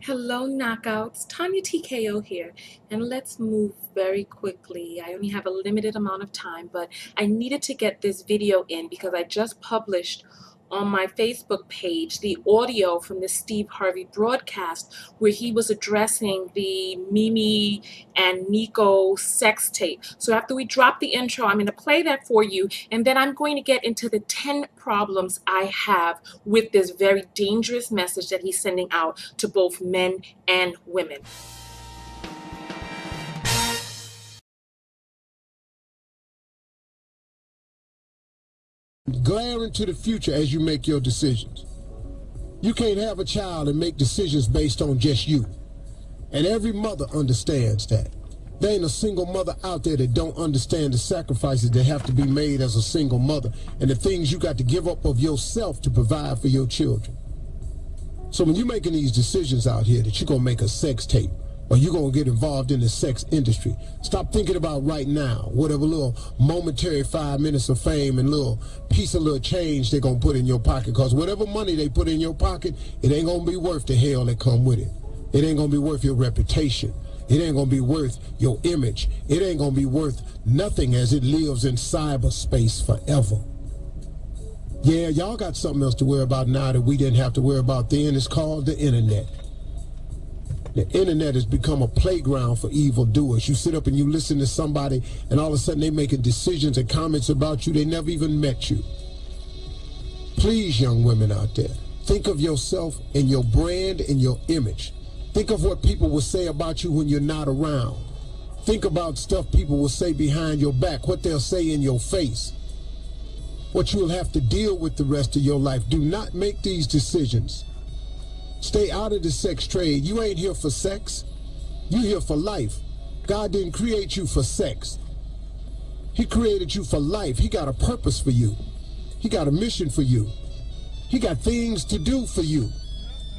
Hello, knockouts. Tanya TKO here, and let's move very quickly. I only have a limited amount of time, but I needed to get this video in because I just published on my Facebook page the audio from the Steve Harvey broadcast where he was addressing the Mimi and Nikko sex tape. So after we drop the intro, I'm going to play that for you, and then I'm going to get into the 10 problems I have with this very dangerous message that he's sending out to both men and women. Glare into the future as you make your decisions. You can't have a child and make decisions based on just you. And every mother understands that. There ain't a single mother out there that don't understand the sacrifices that have to be made as a single mother and the things you got to give up of yourself to provide for your children. So when you're making these decisions out here that you're going to make a sex tape or you're going to get involved in the sex industry, stop thinking about right now, whatever little momentary 5 minutes of fame and little piece of little change they're going to put in your pocket, because whatever money they put in your pocket, it ain't going to be worth the hell that come with it. It ain't going to be worth your reputation. It ain't going to be worth your image. It ain't going to be worth nothing as it lives in cyberspace forever. Yeah, y'all got something else to worry about now that we didn't have to worry about then. It's called the internet. The internet has become a playground for evildoers. You sit up and you listen to somebody, and all of a sudden they're making decisions and comments about you. They never even met you. Please, young women out there, think of yourself and your brand and your image. Think of what people will say about you when you're not around. Think about stuff people will say behind your back, what they'll say in your face, what you'll have to deal with the rest of your life. Do not make these decisions. Stay out of the sex trade. You ain't here for sex. You're here for life. God didn't create you for sex. He created you for life. He got a purpose for you. He got a mission for you. He got things to do for you,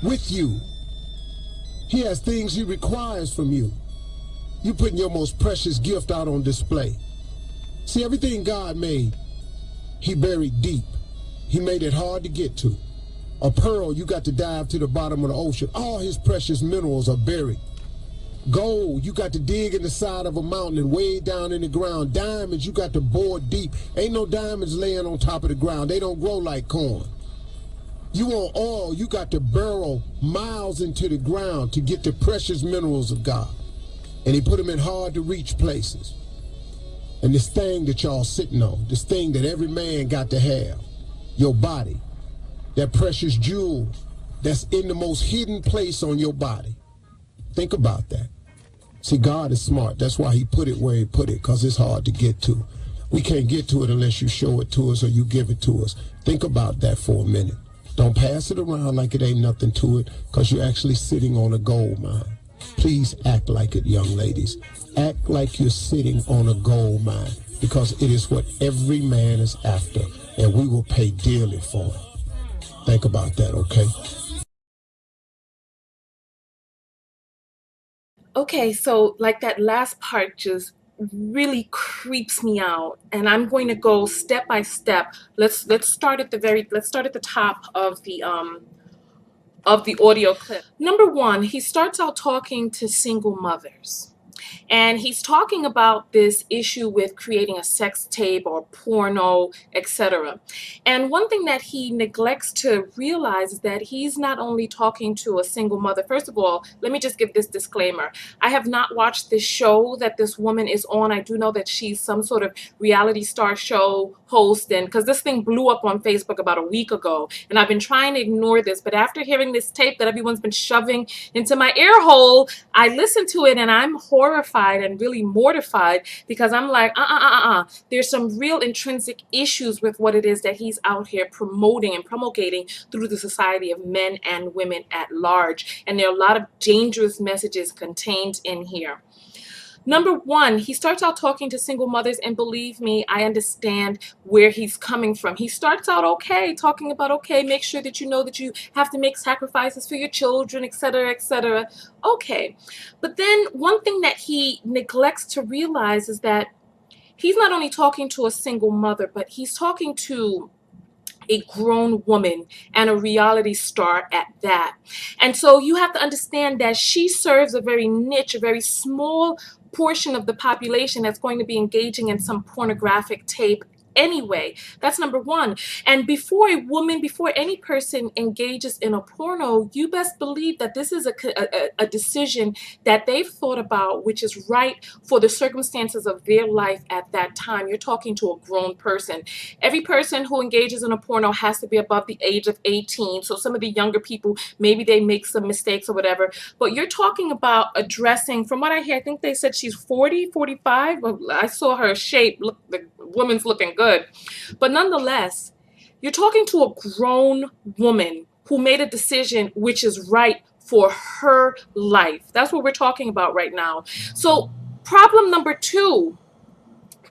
with you. He has things he requires from you. You putting your most precious gift out on display. See, everything God made, he buried deep. He made it hard to get to. A pearl, you got to dive to the bottom of the ocean. All his precious minerals are buried. Gold, you got to dig in the side of a mountain and way down in the ground. Diamonds, you got to bore deep. Ain't no diamonds laying on top of the ground. They don't grow like corn. You want oil, you got to burrow miles into the ground to get the precious minerals of God. And he put them in hard to reach places. And this thing that y'all sitting on, this thing that every man got to have, your body, that precious jewel that's in the most hidden place on your body. Think about that. See, God is smart. That's why he put it where he put it, because it's hard to get to. We can't get to it unless you show it to us or you give it to us. Think about that for a minute. Don't pass it around like it ain't nothing to it, because you're actually sitting on a gold mine. Please act like it, young ladies. Act like you're sitting on a gold mine, because it is what every man is after, and we will pay dearly for it. Think about that, okay? Okay, so like that last part just really creeps me out, and I'm going to go step by step. Let's start at the top of the audio clip. Number one, he starts out talking to single mothers. And he's talking about this issue with creating a sex tape or porno, etc. And one thing that he neglects to realize is that he's not only talking to a single mother. First of all, let me just give this disclaimer. I have not watched this show that this woman is on. I do know that she's some sort of reality star show host, and because this thing blew up on Facebook about a week ago, and I've been trying to ignore this, but after hearing this tape that everyone's been shoving into my ear hole, I listened to it and I'm horrified and really mortified, because I'm like, there's some real intrinsic issues with what it is that he's out here promoting and promulgating through the society of men and women at large. And there are a lot of dangerous messages contained in here. Number one, he starts out talking to single mothers, and believe me, I understand where he's coming from. He starts out okay, talking about, okay, make sure that you know that you have to make sacrifices for your children, etc., etc. Okay. But then one thing that he neglects to realize is that he's not only talking to a single mother, but he's talking to a grown woman and a reality star at that. And so you have to understand that she serves a very niche, a very small portion of the population that's going to be engaging in some pornographic tape anyway. That's number one. And before any person engages in a porno, you best believe that this is a decision that they've thought about, which is right for the circumstances of their life at that time. You're talking to a grown person. Every person who engages in a porno has to be above the age of 18. So some of the younger people, maybe they make some mistakes or whatever. But you're talking about addressing, from what I hear, I think they said she's 40, 45. Well, I saw her shape. Look, the woman's looking good. But nonetheless, you're talking to a grown woman who made a decision which is right for her life. That's what we're talking about right now. So problem number two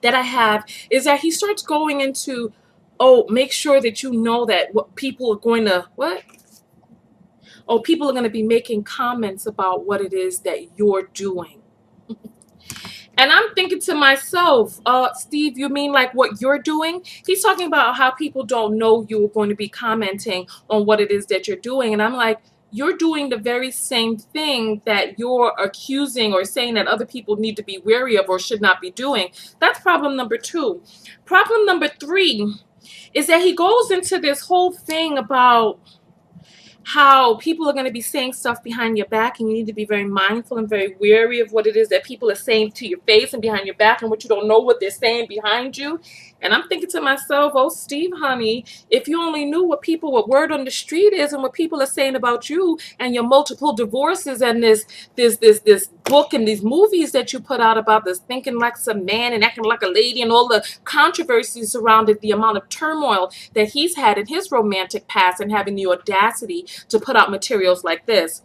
that I have is that he starts going into, oh, make sure that you know that what people are going to, what? Oh, people are going to be making comments about what it is that you're doing. And I'm thinking to myself, Steve, you mean like what you're doing? He's talking about how people don't know you're going to be commenting on what it is that you're doing. And I'm like, you're doing the very same thing that you're accusing or saying that other people need to be wary of or should not be doing. That's problem number two. Problem number three is that he goes into this whole thing about how people are going to be saying stuff behind your back, and you need to be very mindful and very wary of what it is that people are saying to your face and behind your back, and what you don't know what they're saying behind you. And I'm thinking to myself, oh, Steve, honey, if you only knew what word on the street is and what people are saying about you and your multiple divorces and this book and these movies that you put out about this thinking like some man and acting like a lady and all the controversies surrounding the amount of turmoil that he's had in his romantic past and having the audacity to put out materials like this.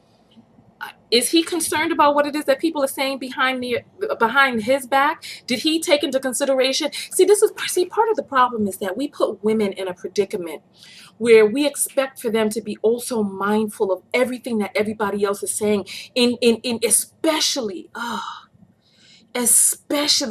Is he concerned about what it is that people are saying behind his back? Did he take into consideration? See, part of the problem is that we put women in a predicament where we expect for them to be also mindful of everything that everybody else is saying, in especially,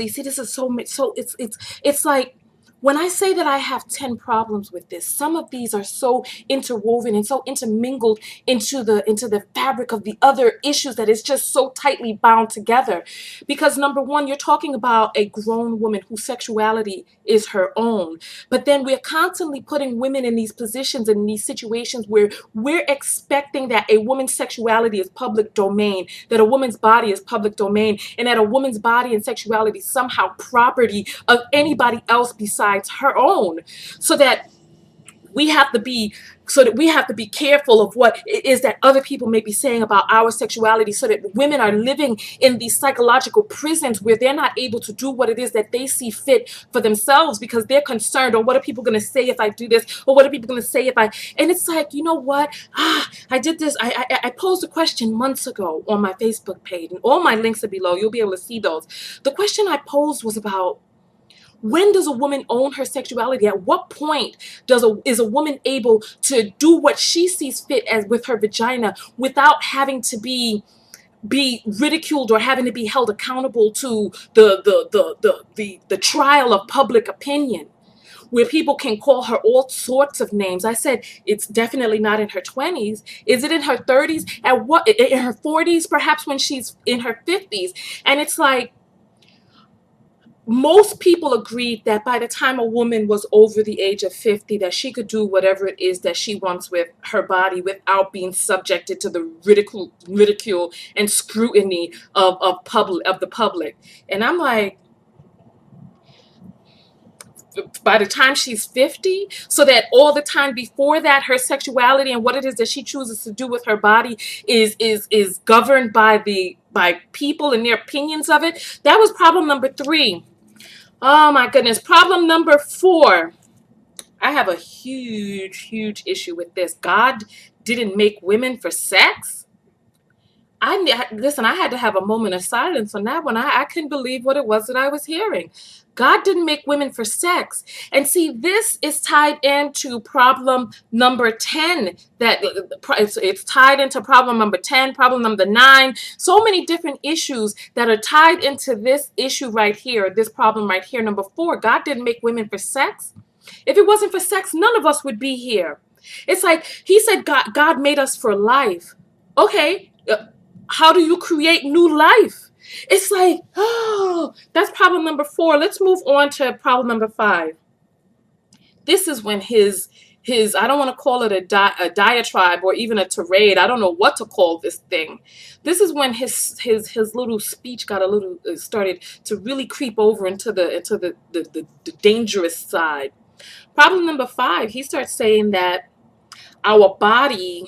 see, this is so it's like, when I say that I have 10 problems with this, some of these are so interwoven and so intermingled into the fabric of the other issues that it's just so tightly bound together. Because number one, you're talking about a grown woman whose sexuality is her own. But then we're constantly putting women in these positions and in these situations where we're expecting that a woman's sexuality is public domain, that a woman's body is public domain, and that a woman's body and sexuality is somehow property of anybody else besides her own, so that we have to be careful of what it is that other people may be saying about our sexuality, so that women are living in these psychological prisons where they're not able to do what it is that they see fit for themselves because they're concerned, or what are people going to say if I do this, or what are people going to say if I, and it's like, you know what, I did this, I posed a question months ago on my Facebook page, and all my links are below, you'll be able to see those. The question I posed was about, when does a woman own her sexuality? At what point is a woman able to do what she sees fit as with her vagina without having to be ridiculed or having to be held accountable to the trial of public opinion, where people can call her all sorts of names? I said, it's definitely not in her 20s. Is it in her 30s? At what, in her 40s, perhaps when she's in her 50s? And it's like, most people agreed that by the time a woman was over the age of 50, that she could do whatever it is that she wants with her body without being subjected to the ridicule and scrutiny of the public. And I'm like, by the time she's 50, so that all the time before that, her sexuality and what it is that she chooses to do with her body is governed by people and their opinions of it. That was problem number three. Oh my goodness. Problem number four. I have a huge issue with this. God didn't make women for sex. Listen, I had to have a moment of silence on that one. I couldn't believe what it was that I was hearing. God didn't make women for sex. And see, this is tied into problem number 10. That it's tied into problem number 10, problem number 9. So many different issues that are tied into this issue right here, this problem right here. Number 4, God didn't make women for sex. If it wasn't for sex, none of us would be here. It's like he said God made us for life. Okay, how do you create new life? It's like, oh, that's problem number 4. Let's move on to problem number 5. This is when his I don't want to call it a diatribe or even a tirade. I don't know what to call this thing. This is when his little speech got a little started to really creep over into the dangerous side. Problem number 5, he starts saying that our body,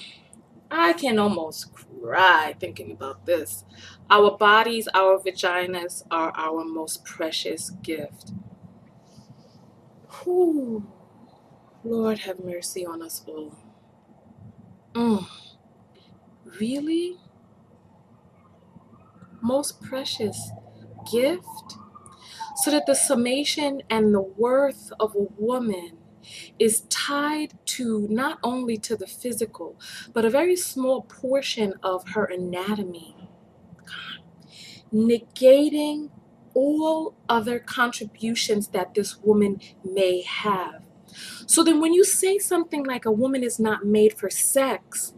I can almost cry thinking about this. Our bodies, our vaginas are our most precious gift. Whew. Lord have mercy on us all. Really? Most precious gift? So that the summation and the worth of a woman is tied to not only to the physical, but a very small portion of her anatomy, negating all other contributions that this woman may have. So then when you say something like a woman is not made for sex,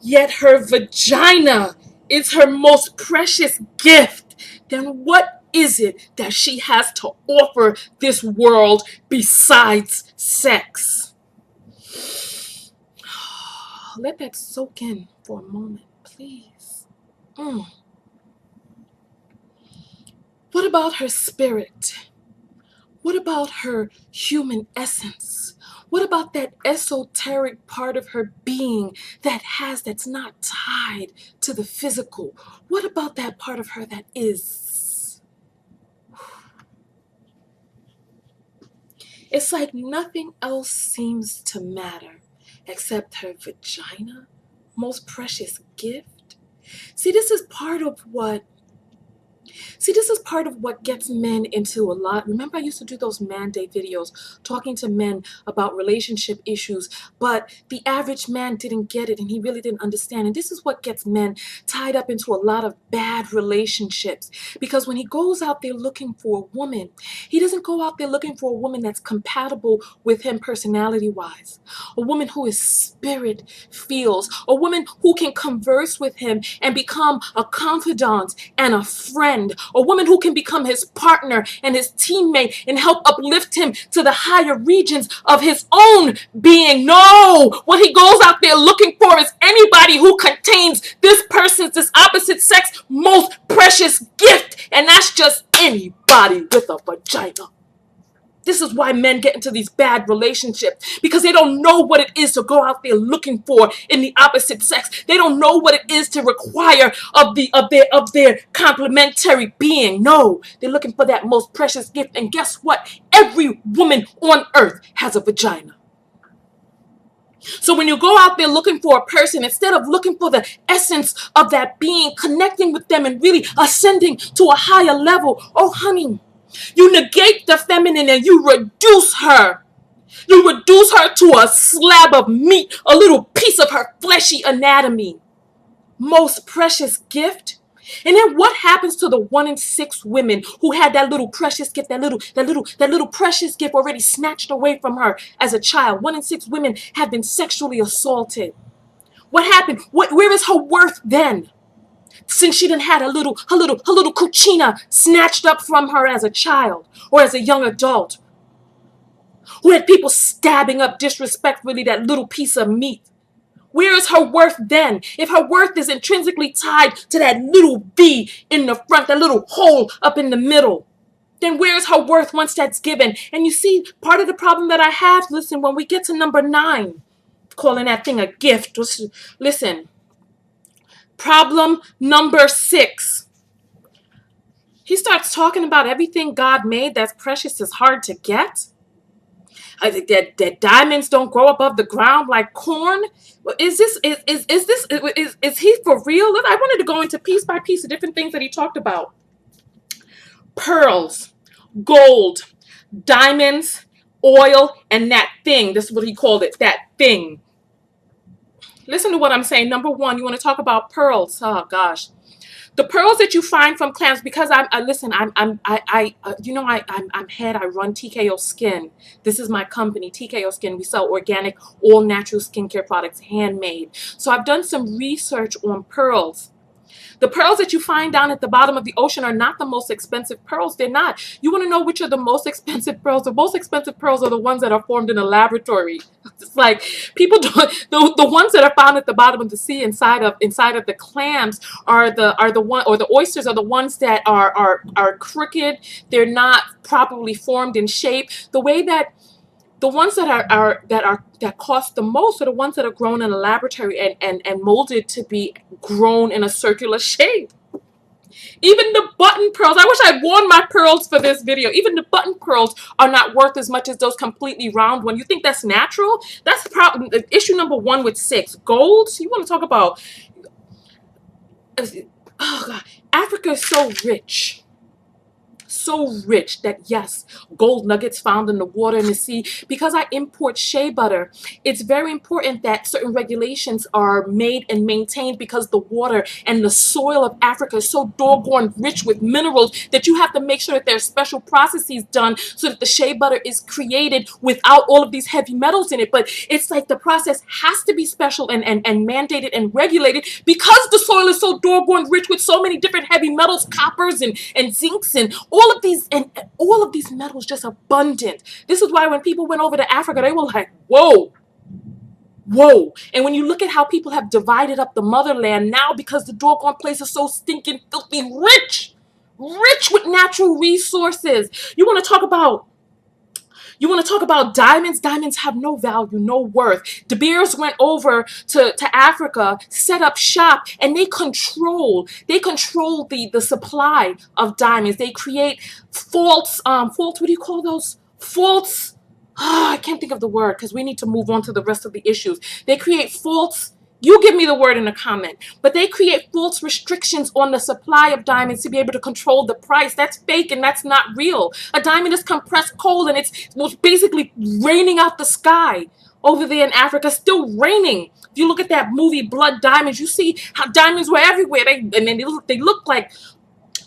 yet her vagina is her most precious gift, then what is it that she has to offer this world besides sex? Let that soak in for a moment, please. What about her spirit? What about her human essence? What about that esoteric part of her being that's not tied to the physical? What about that part of her that is? It's like nothing else seems to matter except her vagina, most precious gift. See, this is part of what gets men into a lot. Remember, I used to do those man day videos talking to men about relationship issues, but the average man didn't get it and he really didn't understand. And this is what gets men tied up into a lot of bad relationships. Because when he goes out there looking for a woman, he doesn't go out there looking for a woman that's compatible with him personality-wise. A woman who his spirit feels. A woman who can converse with him and become a confidant and a friend. A woman who can become his partner and his teammate and help uplift him to the higher regions of his own being. No! What he goes out there looking for is anybody who contains this opposite sex most precious gift. And that's just anybody with a vagina. This is why men get into these bad relationships, because they don't know what it is to go out there looking for in the opposite sex. They don't know what it is to require of their complementary being. No, they're looking for that most precious gift. And guess what? Every woman on earth has a vagina. So when you go out there looking for a person, instead of looking for the essence of that being, connecting with them and really ascending to a higher level, oh honey, you negate the feminine and you reduce her. You reduce her to a slab of meat, a little piece of her fleshy anatomy. Most precious gift. And then what happens to the 1 in 6 women who had that little precious gift, that little precious gift already snatched away from her as a child? 1 in 6 women have been sexually assaulted. What happened? Where is her worth then? Since she done had her little cucina snatched up from her as a child or as a young adult, who had people stabbing up disrespectfully that little piece of meat. Where is her worth then? If her worth is intrinsically tied to that little V in the front, that little hole up in the middle, then where is her worth once that's given? And you see, part of the problem that I have, listen, when we get to number 9, calling that thing a gift, listen, problem number 6. He starts talking about everything God made that's precious is hard to get. That diamonds don't grow above the ground like corn. Is he for real? I wanted to go into piece by piece of different things that he talked about. Pearls, gold, diamonds, oil, and that thing. This is what he called it, that thing. Listen to what I'm saying. Number 1, you want to talk about pearls. Oh, gosh. The pearls that you find from clams, because listen, I'm head. I run TKO Skin. This is my company, TKO Skin. We sell organic, all natural skincare products, handmade. So I've done some research on pearls. The pearls that you find down at the bottom of the ocean are not the most expensive pearls. They're not. You want to know which are the most expensive pearls? The most expensive pearls are the ones that are formed in a laboratory. It's like people do the ones that are found at the bottom of the sea inside of the clams are the one, or the oysters are the ones that are crooked. They're not properly formed in shape. The way that the ones that cost the most are the ones that are grown in a laboratory and molded to be grown in a circular shape. Even the button pearls, I wish I'd worn my pearls for this video. Even the button pearls are not worth as much as those completely round ones. You think that's natural? That's problem issue number 1 with 6. Gold, you want to talk about, oh God, Africa is so rich. So rich that yes, gold nuggets found in the water in the sea. Because I import shea butter, it's very important that certain regulations are made and maintained, because the water and the soil of Africa is so doggone rich with minerals that you have to make sure that there's special processes done so that the shea butter is created without all of these heavy metals in it. But it's like the process has to be special and mandated and regulated, because the soil is so doggone rich with so many different heavy metals, coppers and zincs and all of these metals just abundant. This is why when people went over to Africa, they were like, whoa, whoa. And when you look at how people have divided up the motherland now, because the doggone place is so stinking filthy rich with natural resources. You want to talk about diamonds? Diamonds have no value, no worth. De Beers went over to Africa, set up shop, and they control the supply of diamonds. They create false, what do you call those? False, I can't think of the word because we need to move on to the rest of the issues. They create false, you give me the word in a comment, but they create false restrictions on the supply of diamonds to be able to control the price. That's fake and that's not real. A diamond is compressed coal and it's basically raining out the sky over there in Africa, still raining. If you look at that movie Blood Diamonds, you see how diamonds were everywhere. They look like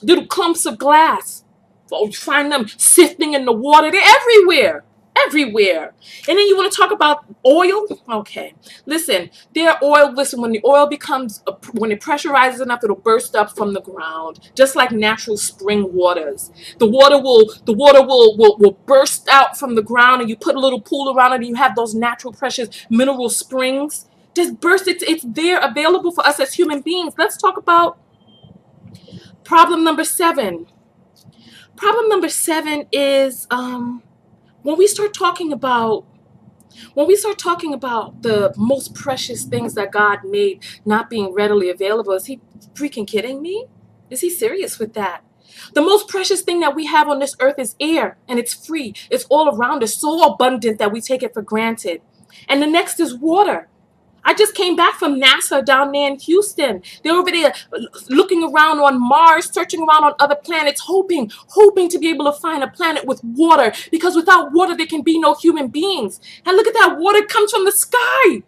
little clumps of glass. Oh, you find them sifting in the water. They're everywhere. Everywhere. And then you want to talk about oil? Okay. Listen, when the oil becomes, when it pressurizes enough, it'll burst up from the ground, just like natural spring waters. The water will burst out from the ground, and you put a little pool around it, and you have those natural precious mineral springs. Just burst. It's there available for us as human beings. Let's talk about problem number 7. Problem number 7 is when we start talking about the most precious things that God made not being readily available. Is he freaking kidding me? Is he serious with that? The most precious thing that we have on this earth is air, and it's free. It's all around us, so abundant that we take it for granted. And the next is water. I just came back from NASA down there in Houston. They're over there looking around on Mars, searching around on other planets, hoping to be able to find a planet with water, because without water, there can be no human beings. And look at that water. It comes from the sky.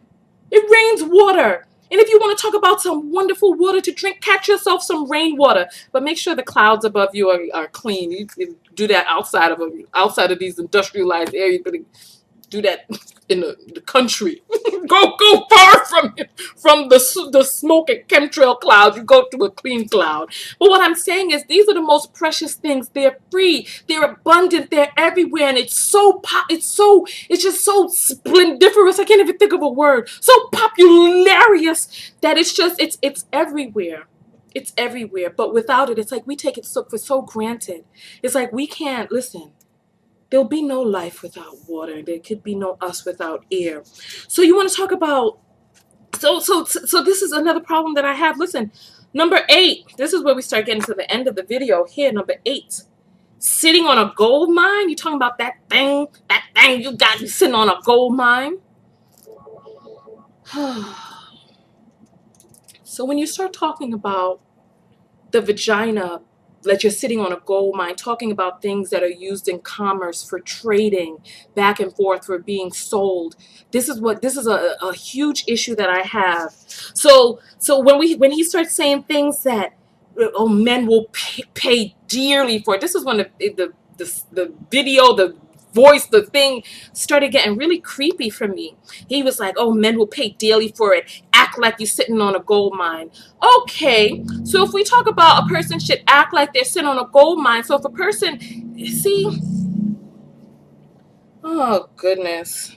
It rains water. And if you want to talk about some wonderful water to drink, catch yourself some rainwater. But make sure the clouds above you are clean. You do that outside of these industrialized areas. But do that in the country. go far from the smoke and chemtrail clouds. You go to a clean cloud. But what I'm saying is, these are the most precious things. They're free, they're abundant, they're everywhere, and it's just so splendiferous. I can't even think of a word. So popularious that it's everywhere. It's everywhere. But without it, it's like we take it for so granted. It's like we can't listen. There'll be no life without water. There could be no us without air. So you want to talk about, so this is another problem that I have. Listen, number 8, this is where we start getting to the end of the video here. Number 8, sitting on a gold mine. You talking about that thing you got sitting on a gold mine? So when you start talking about the vagina, that you're sitting on a gold mine, talking about things that are used in commerce for trading back and forth, for being sold. This is a huge issue that I have. So when he starts saying things that oh, men will pay dearly for it. This is when the video, the voice, the thing started getting really creepy for me. He was like, oh, men will pay dearly for it. Act like you're sitting on a gold mine. Okay, so if we talk about a person should act like they're sitting on a gold mine, so if a person, see, oh goodness,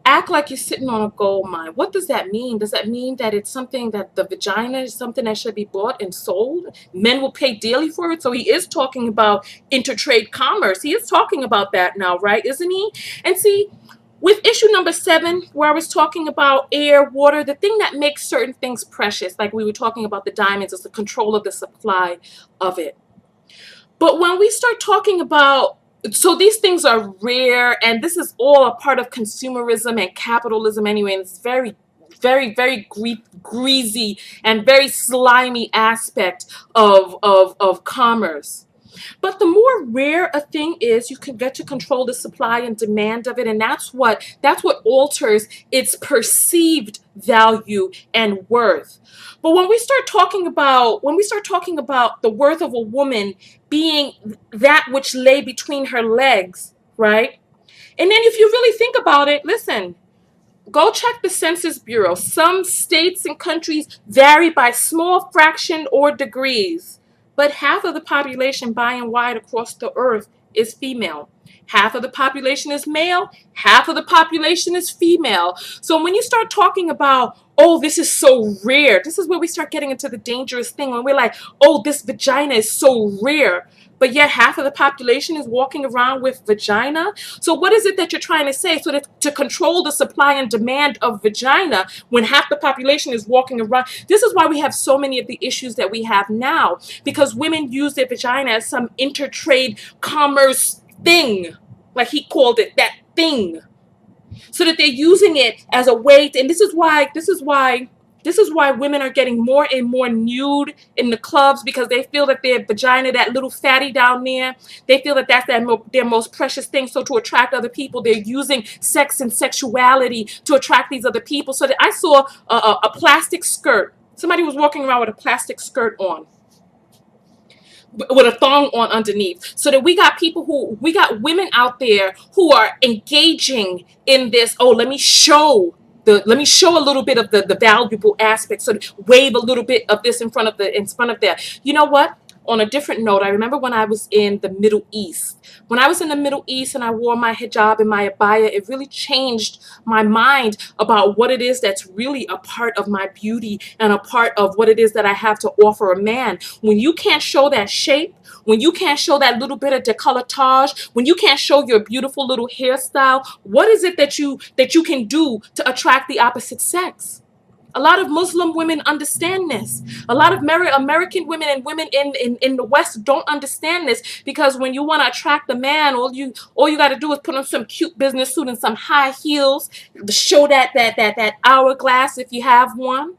act like you're sitting on a gold mine. What does that mean? Does that mean that it's something that the vagina is something that should be bought and sold? Men will pay dearly for it. So he is talking about intertrade commerce. He is talking about that now, right? Isn't he? And see, with issue number 7, where I was talking about air, water, the thing that makes certain things precious, like we were talking about the diamonds, is the control of the supply of it. But when we start talking about, so these things are rare, and this is all a part of consumerism and capitalism anyway, and it's very, very, very greasy and very slimy aspect of commerce. But the more rare a thing is, you can get to control the supply and demand of it, and that's what alters its perceived value and worth. But when we start talking about the worth of a woman being that which lay between her legs, right? And then if you really think about it, listen, go check the Census Bureau. Some states and countries vary by small fraction or degrees, but half of the population by and wide across the earth is female. Half of the population is male, half of the population is female. So when you start talking about, oh, this is so rare, this is where we start getting into the dangerous thing, when we're like, oh, this vagina is so rare, but yet half of the population is walking around with vagina. So what is it that you're trying to say? So that to control the supply and demand of vagina when half the population is walking around, this is why we have so many of the issues that we have now, because women use their vagina as some intertrade commerce thing, like he called it, that thing, so that they're using it as a way to, and this is why women are getting more and more nude in the clubs, because they feel that their vagina, that little fatty down there, they feel that that's their most precious thing. So to attract other people, they're using sex and sexuality to attract these other people. So that I saw a plastic skirt. Somebody was walking around with a plastic skirt on, with a thong on underneath. So that we got women out there who are engaging in this, oh, let me show a little bit of the valuable aspects, so wave a little bit of this in front of that. You know what? On a different note, I remember when I was in the Middle East. When I was in the Middle East and I wore my hijab and my abaya, it really changed my mind about what it is that's really a part of my beauty and a part of what it is that I have to offer a man. When you can't show that shape, when you can't show that little bit of decolletage, when you can't show your beautiful little hairstyle, what is it that you can do to attract the opposite sex? A lot of Muslim women understand this. A lot of American women and women in the West don't understand this, because when you want to attract a man, all you got to do is put on some cute business suit and some high heels, show that hourglass if you have one.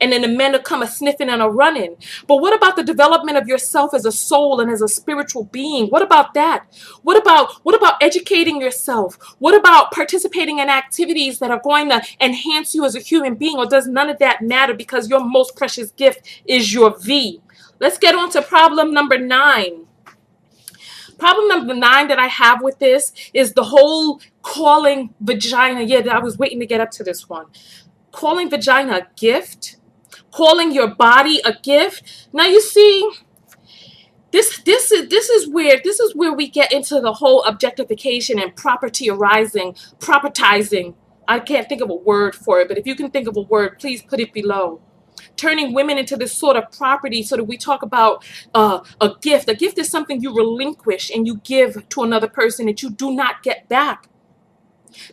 And then the men will come a sniffing and a running. But what about the development of yourself as a soul and as a spiritual being? What about that? What about educating yourself? What about participating in activities that are going to enhance you as a human being? Or does none of that matter, because your most precious gift is your V? Let's get on to problem number 9. Problem number 9 that I have with this is the whole calling vagina. Yeah, I was waiting to get up to this one. Calling vagina a gift. Calling your body a gift. Now you see, this is where we get into the whole objectification and propertizing. I can't think of a word for it, but if you can think of a word, please put it below. Turning women into this sort of property, so that we talk about a gift. A gift is something you relinquish and you give to another person that you do not get back.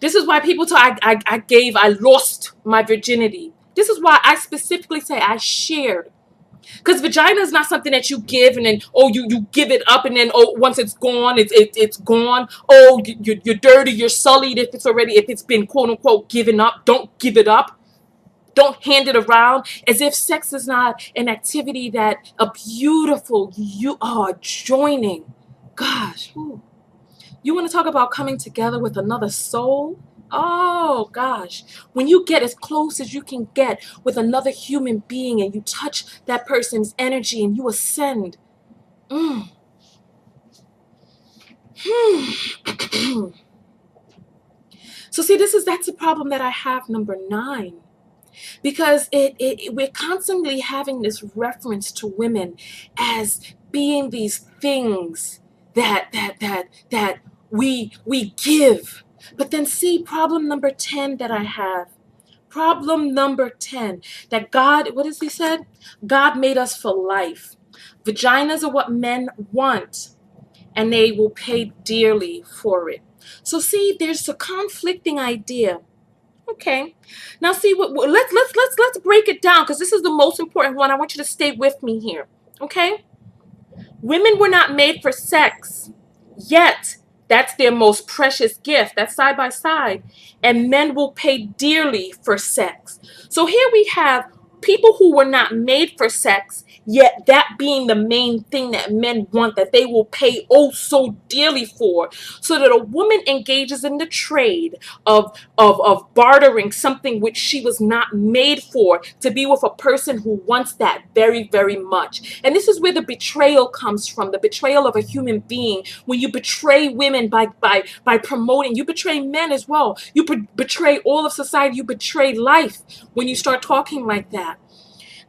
This is why people talk, I lost my virginity. This is why I specifically say I shared. Because vagina is not something that you give and then, oh, you give it up, and then, oh, once it's gone, it's gone. Oh, you're dirty, you're sullied if it's been quote unquote given up. Don't give it up. Don't hand it around, as if sex is not an activity that a beautiful you are joining. Gosh, ooh. You want to talk about coming together with another soul? Oh gosh, when you get as close as you can get with another human being and you touch that person's energy and you ascend. Mm. So see, that's the problem that I have, number 9. Because we're constantly having this reference to women as being these things that we give. But then see, problem number 10 that I have. Problem number 10, that God, what has he said? God made us for life. Vaginas are what men want, and they will pay dearly for it. So see, there's a conflicting idea. Okay. Now see let's break it down, because this is the most important one. I want you to stay with me here. Okay? Women were not made for sex, yet that's their most precious gift. That's side by side. And men will pay dearly for sex. So here we have people who were not made for sex, yet that being the main thing that men want, that they will pay oh so dearly for. So that a woman engages in the trade of bartering something which she was not made for, to be with a person who wants that very, very much. And this is where the betrayal comes from, the betrayal of a human being. When you betray women by promoting, you betray men as well. You betray all of society. You betray life when you start talking like that.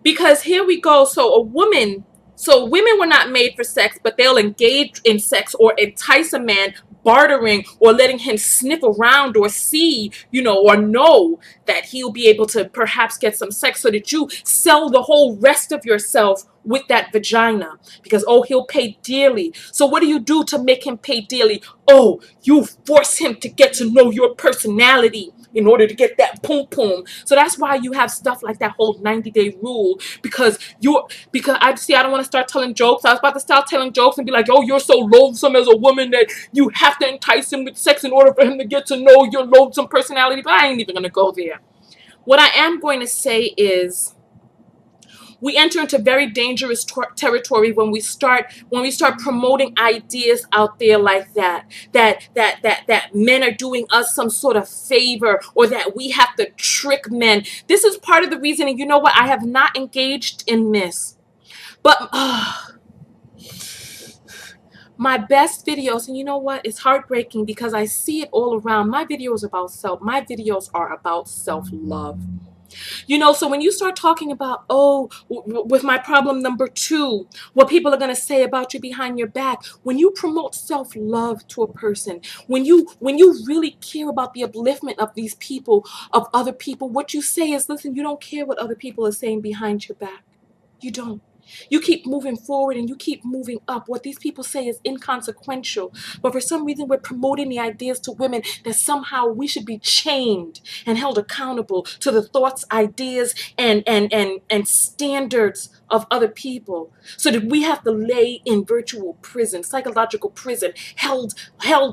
Because here we go. So women were not made for sex, but they'll engage in sex or entice a man, bartering or letting him sniff around or see, or know that he'll be able to perhaps get some sex, so that you sell the whole rest of yourself with that vagina, because oh, he'll pay dearly. So what do you do to make him pay dearly? Oh, you force him to get to know your personality in order to get that poom poom. So that's why you have stuff like that whole 90-day rule, because I don't want to start telling jokes. I was about to start telling jokes and be like, oh, you're so loathsome as a woman that you have to entice him with sex in order for him to get to know your loathsome personality. But I ain't even going to go there. What I am going to say is, we enter into very dangerous territory when we start promoting ideas out there like that men are doing us some sort of favor, or that we have to trick men. This is part of the reason, and you know what, I have not engaged in this, but my best videos, and you know what, it's heartbreaking because I see it all around. My videos are about self-love. So when you start talking about, oh, with my problem number 2, what people are going to say about you behind your back, when you promote self-love to a person, when you really care about the upliftment of these people, of other people, what you say is, listen, you don't care what other people are saying behind your back. You don't. You keep moving forward and you keep moving up. What these people say is inconsequential. But for some reason, we're promoting the ideas to women that somehow we should be chained and held accountable to the thoughts, ideas, and standards of other people. So that we have to lay in virtual prison, psychological prison, held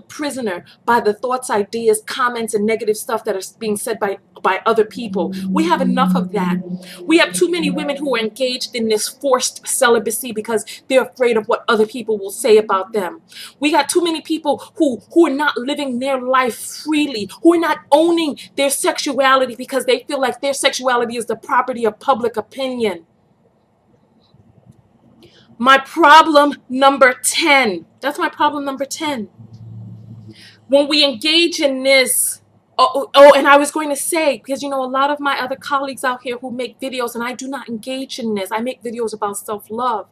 prisoner by the thoughts, ideas, comments, and negative stuff that are being said by other people. We have enough of that. We have too many women who are engaged in this forced celibacy because they're afraid of what other people will say about them. We got too many people who are not living their life freely, who are not owning their sexuality because they feel like their sexuality is the property of public opinion. My problem number 10. That's my problem number 10. When we engage in this, and I was going to say, because a lot of my other colleagues out here who make videos, and I do not engage in this. I make videos about self-love,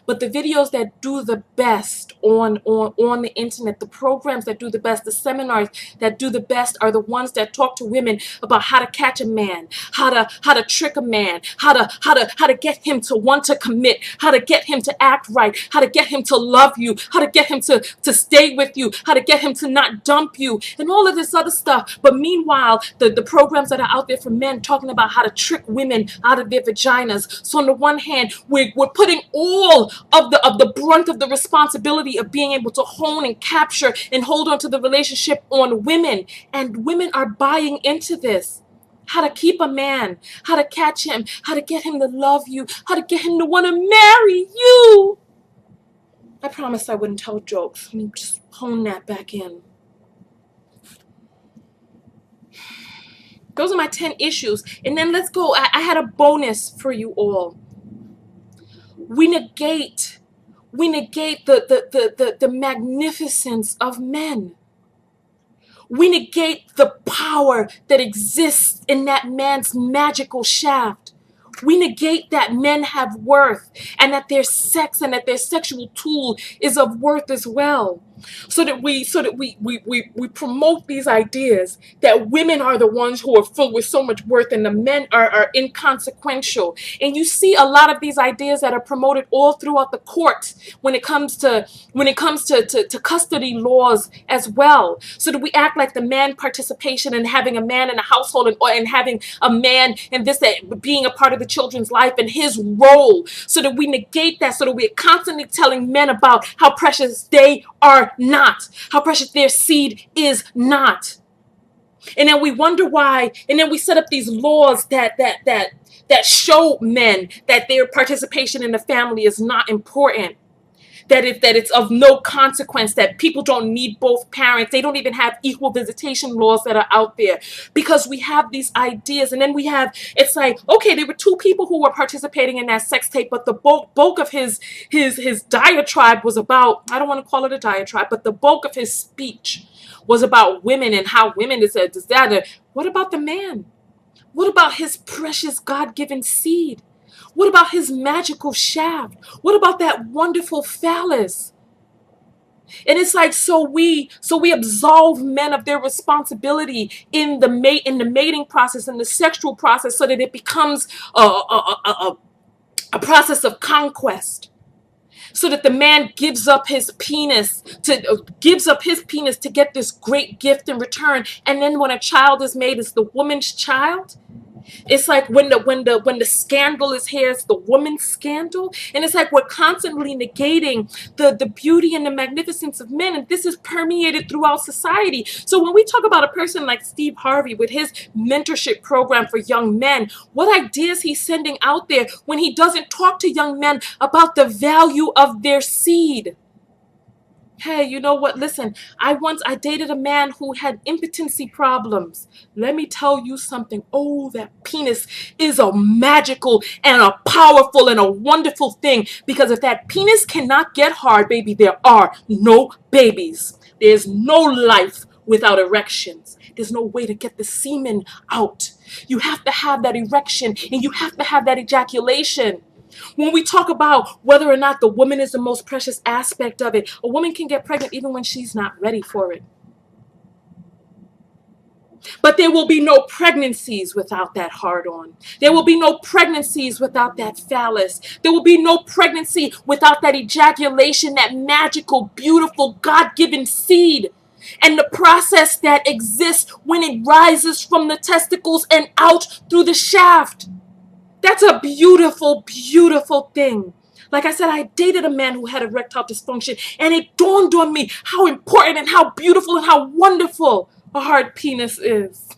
but the videos that do the best on the internet, the programs that do the best, the seminars that do the best, are the ones that talk to women about how to catch a man, how to trick a man, how to get him to want to commit, how to get him to act right, how to get him to love you, how to get him to stay with you, how to get him to not dump you, and all of this other stuff. But meanwhile, the programs that are out there for men talking about how to trick women out of their vaginas. So on the one hand, we're putting all of the brunt of the responsibility of being able to hone and capture and hold on to the relationship on women. And women are buying into this. How to keep a man, how to catch him, how to get him to love you, how to get him to want to marry you. I promised I wouldn't tell jokes. Let me just hone that back in. Those are my 10 issues. And then let's go. I had a bonus for you all. We negate the magnificence of men. We negate the power that exists in that man's magical shaft. We negate that men have worth and that their sex and that their sexual tool is of worth as well. So that we promote these ideas that women are the ones who are filled with so much worth and the men are inconsequential. And you see a lot of these ideas that are promoted all throughout the courts when it comes to custody laws as well. So that we act like the man participation and having a man in a household and having a man and this that being a part of the children's life and his role, so that we negate that, so that we're constantly telling men about how precious they are not, how precious their seed is not. And then we wonder why, and then we set up these laws that show men that their participation in the family is not important, that it's of no consequence, that people don't need both parents. They don't even have equal visitation laws that are out there, because we have these ideas. And then it's like, okay, there were two people who were participating in that sex tape, but the bulk of his diatribe was about, I don't want to call it a diatribe, but the bulk of his speech was about women and how women is a disaster. What about the man? What about his precious God-given seed? What about his magical shaft? What about that wonderful phallus? And it's like, so we absolve men of their responsibility in the mating process, in the sexual process, so that it becomes a process of conquest. So that the man gives up his penis to get this great gift in return. And then when a child is made, it's the woman's child. It's like when the scandal is here, it's the woman's scandal. And it's like we're constantly negating the beauty and the magnificence of men. And this is permeated throughout society. So when we talk about a person like Steve Harvey with his mentorship program for young men, what ideas he's sending out there when he doesn't talk to young men about the value of their seed? Hey, you know what? Listen, I dated a man who had impotency problems. Let me tell you something. Oh, that penis is a magical and a powerful and a wonderful thing. Because if that penis cannot get hard, baby, there are no babies. There's no life without erections. There's no way to get the semen out. You have to have that erection and you have to have that ejaculation. When we talk about whether or not the woman is the most precious aspect of it, a woman can get pregnant even when she's not ready for it. But there will be no pregnancies without that hard-on. There will be no pregnancies without that phallus. There will be no pregnancy without that ejaculation, that magical, beautiful, God-given seed. And the process that exists when it rises from the testicles and out through the shaft. That's a beautiful, beautiful thing. Like I said, I dated a man who had erectile dysfunction, and it dawned on me how important and how beautiful and how wonderful a hard penis is.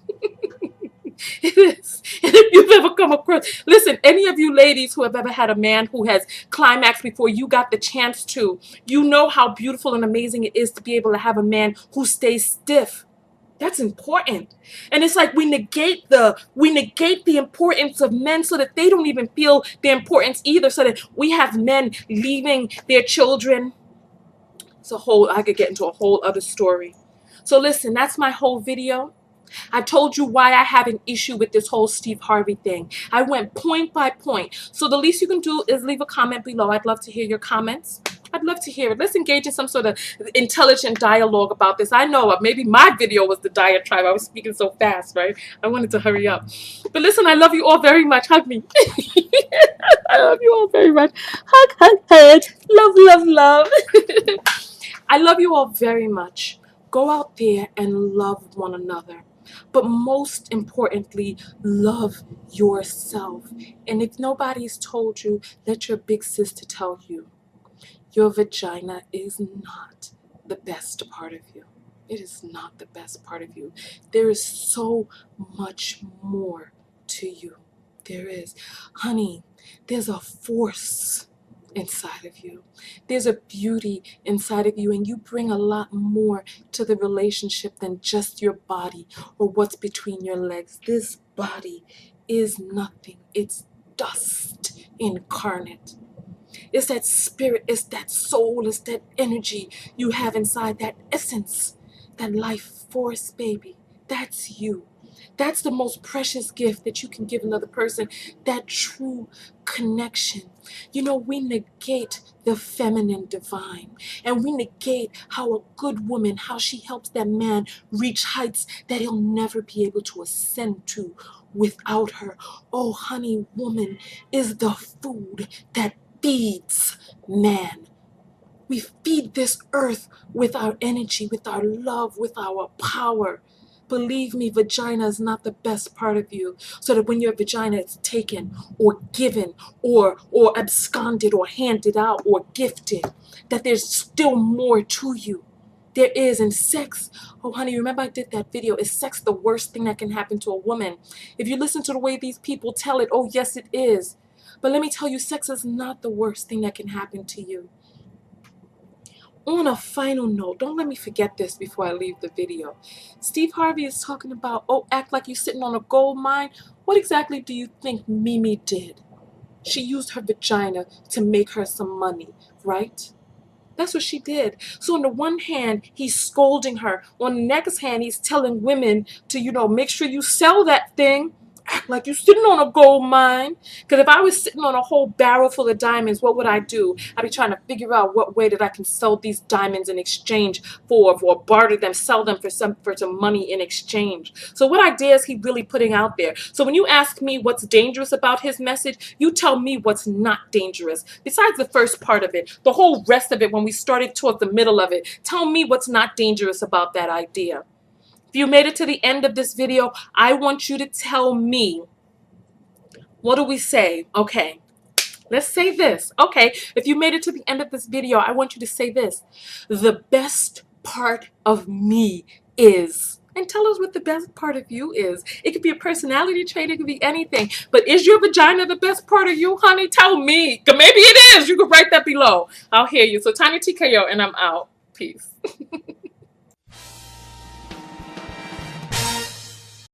It is. And if you've ever come across, listen, any of you ladies who have ever had a man who has climaxed before you got the chance to, you know how beautiful and amazing it is to be able to have a man who stays stiff. That's important. And it's like we negate the importance of men so that they don't even feel the importance either, so that we have men leaving their children. I could get into a whole other story. So listen, that's my whole video. I told you why I have an issue with this whole Steve Harvey thing. I went point by point. So the least you can do is leave a comment below. I'd love to hear your comments. I'd love to hear it. Let's engage in some sort of intelligent dialogue about this. I know maybe my video was the diatribe. I was speaking so fast, right? I wanted to hurry up. But listen, I love you all very much. Hug me. I love you all very much. Hug, hug, hug. Love, love, love. I love you all very much. Go out there and love one another. But most importantly, love yourself. And if nobody's told you, let your big sister tell you. Your vagina is not the best part of you. It is not the best part of you. There is so much more to you. There is. Honey, there's a force inside of you. There's a beauty inside of you, and you bring a lot more to the relationship than just your body or what's between your legs. This body is nothing. It's dust incarnate. It's that spirit, it's that soul, it's that energy you have inside, that essence, that life force, baby. That's you. That's the most precious gift that you can give another person, that true connection. You know, we negate the feminine divine, and we negate how a good woman, how she helps that man reach heights that he'll never be able to ascend to without her. Oh, honey, woman is the food that feeds man. We feed this earth with our energy, with our love, with our power. Believe me, vagina is not the best part of you, so that when your vagina is taken or given or absconded or handed out or gifted, that there's still more to you. There is. In sex, oh honey, remember I did that video, is sex the worst thing that can happen to a woman? If you listen to the way these people tell it, oh yes it is. But let me tell you, sex is not the worst thing that can happen to you. On a final note, don't let me forget this before I leave the video. Steve Harvey is talking about, oh, act like you're sitting on a gold mine. What exactly do you think Mimi did? She used her vagina to make her some money, right? That's what she did. So on the one hand, he's scolding her. On the next hand, he's telling women to, make sure you sell that thing. Act like you're sitting on a gold mine. Because if I was sitting on a whole barrel full of diamonds, what would I do? I'd be trying to figure out what way that I can sell these diamonds in exchange or barter them, sell them for some money in exchange. So what idea is he really putting out there? So when you ask me what's dangerous about his message, you tell me what's not dangerous. Besides the first part of it, the whole rest of it, when we started towards the middle of it, tell me what's not dangerous about that idea. If you made it to the end of this video, I want you to tell me, what do we say? Okay, let's say this. Okay, if you made it to the end of this video, I want you to say this. The best part of me is, and tell us what the best part of you is. It could be a personality trait, it could be anything. But is your vagina the best part of you, honey? Tell me. 'Cause maybe it is. You can write that below. I'll hear you. So Tiny TKO, and I'm out. Peace.